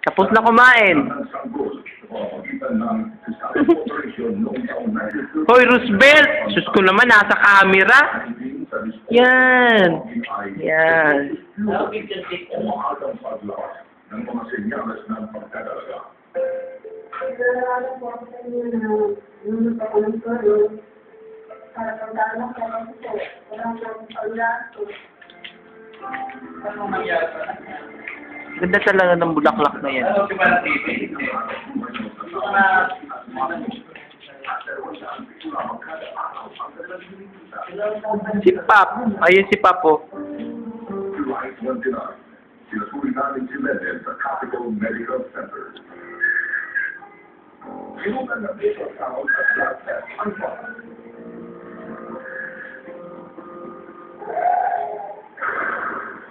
Tapos na kumain. Hoy, Roosevelt! Sus ko naman, nasa camera. Yan. Yan. Ganda talaga ng bulaklak na yan. Si Pap. Ayun si Pap, oh.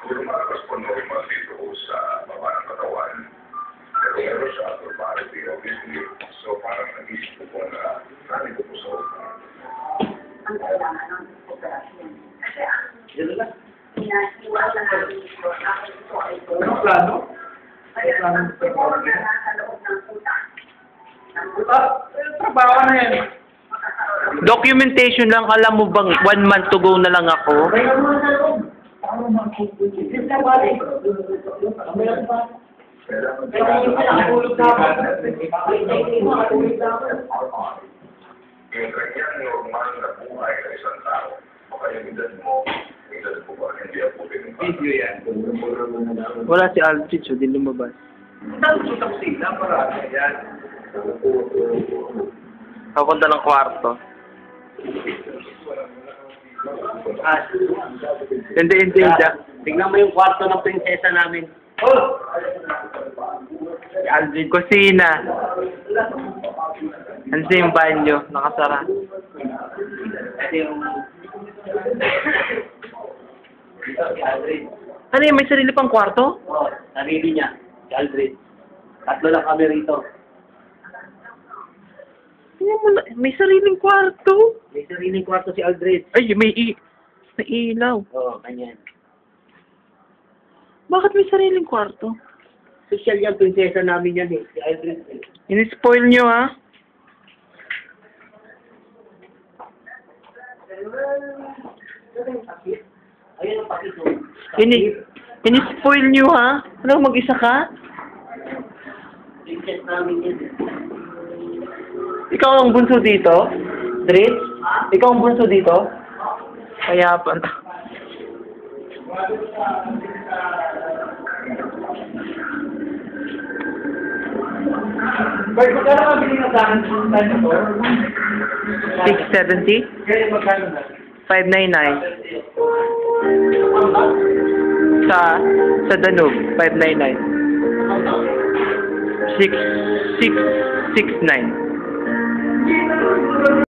Lumakas po normal dito sa baba ng katawan. Pero meron siya automatic obviously. So parang nag-isip ko po na namin ko po sa utak. Ang kailangan ng operasyon. Kasi pinasiwala namin ito. Ito ay ito. Anong plano? Kaya ang siguro na nasa loob ng utak. Trabaho na yan. Documentation lang. Alam mo bang 1 month to go na lang ako? Yung kanyang normal na buhay ng isang tao, o kaya edad mo, edad po ba, hindi ako Video yan. Wala si Aldrich, so di lumabas. Nagsutak sila para yan. Papunta ng kwarto. Hindi. Tingnan mo yung kwarto ng prinsesa namin. Oh! Aldrich, kusina. Ano yung banyo? Nakasara. Kasi yung... Dito si Aldred. Ano yun? May sarili pang kwarto? Oo, sarili niya. Si Aldred. 3 lang kami rito. Tingnan mo na, may sariling kwarto. May sariling kwarto si Aldred. Ay, may ilaw. Oo, kanyan. Bakit may sariling kwarto? Social yung prinsesa namin yan eh. Si Aldred. In-spoil nyo, ha? Ayun ang pakito. In-spoil nyo, ha? Ano, mag-isa ka? Princess namin yan eh. Ikaw ang bunso dito? Drit? Ikaw ang bunso dito? Kaya pa. Bert, magkano ka bilhin na sa akin ng time na to? 670? Kaya magkano na? 599. Sa Danube, 599. 669.